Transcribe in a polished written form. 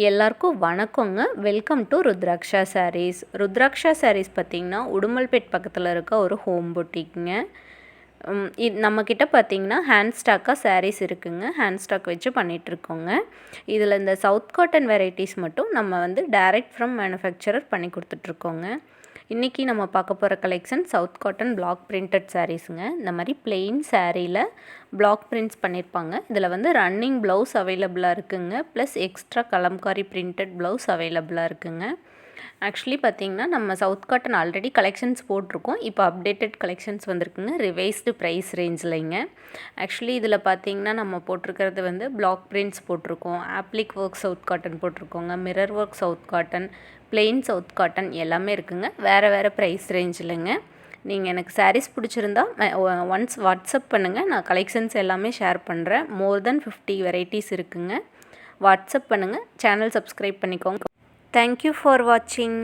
எல்லாருக்கும் வணக்கங்க. Welcome to Rudraksha Sarees. Rudraksha Sarees பார்த்திங்கன்னா உடுமல்பேட் பக்கத்தில் இருக்க ஒரு ஹோம் பொட்டிக்குங்க. இது நம்மக்கிட்ட பார்த்திங்கன்னா ஹேண்ட் ஸ்டாக்காக சாரீஸ் இருக்குங்க. ஹேண்ட் ஸ்டாக் வச்சு பண்ணிகிட்ருக்கோங்க. இதில் இந்த சவுத் காட்டன் வெரைட்டிஸ் மட்டும் நம்ம வந்து டைரக்ட் ஃப்ரம் மேனுஃபேக்சரர் பண்ணி கொடுத்துட்ருக்கோங்க. இன்றைக்கி நம்ம பார்க்க போகிற collection south cotton block printed சாரீஸுங்க. இந்த மாதிரி பிளெயின் சாரியில் பிளாக் பிரிண்ட்ஸ் பண்ணியிருப்பாங்க. இதில் வந்து ரன்னிங் ப்ளவுஸ் அவைலபிளாக இருக்குங்க. Plus extra Kalamkari printed blouse அவைலபிளாக இருக்குங்க. ஆக்சுவலி பார்த்திங்கன்னா நம்ம சவுத் காட்டன் ஆல்ரெடி கலெக்ஷன்ஸ் போட்டிருக்கோம். இப்போ அப்டேட்டட் கலெக்ஷன்ஸ் வந்திருக்குங்க. ரிவைஸ்டு ப்ரைஸ் ரேஞ்சில்ங்க. ஆக்சுவலி இதில் பார்த்திங்கன்னா நம்ம போட்டிருக்கிறது வந்து பிளாக் பிரிண்ட்ஸ் போட்டிருக்கோம். ஆப்ளிக் ஒர்க் சவுத் காட்டன் போட்டிருக்கோங்க. Mirror work south cotton, plain south cotton எல்லாமே இருக்குங்க. வேறு வேறு ப்ரைஸ் ரேஞ்சில்ங்க. நீங்கள் எனக்கு சாரீஸ் பிடிச்சிருந்தா ஒன்ஸ் வாட்ஸ்அப் பண்ணுங்கள். நான் கலெக்ஷன்ஸ் எல்லாமே ஷேர் பண்ணுறேன். மோர் தென் 50 வெரைட்டிஸ் இருக்குங்க. வாட்ஸ்அப் பண்ணுங்கள். சேனல் சப்ஸ்கிரைப் பண்ணிக்கோங்க. தேங்க்யூ ஃபார் வாட்சிங்.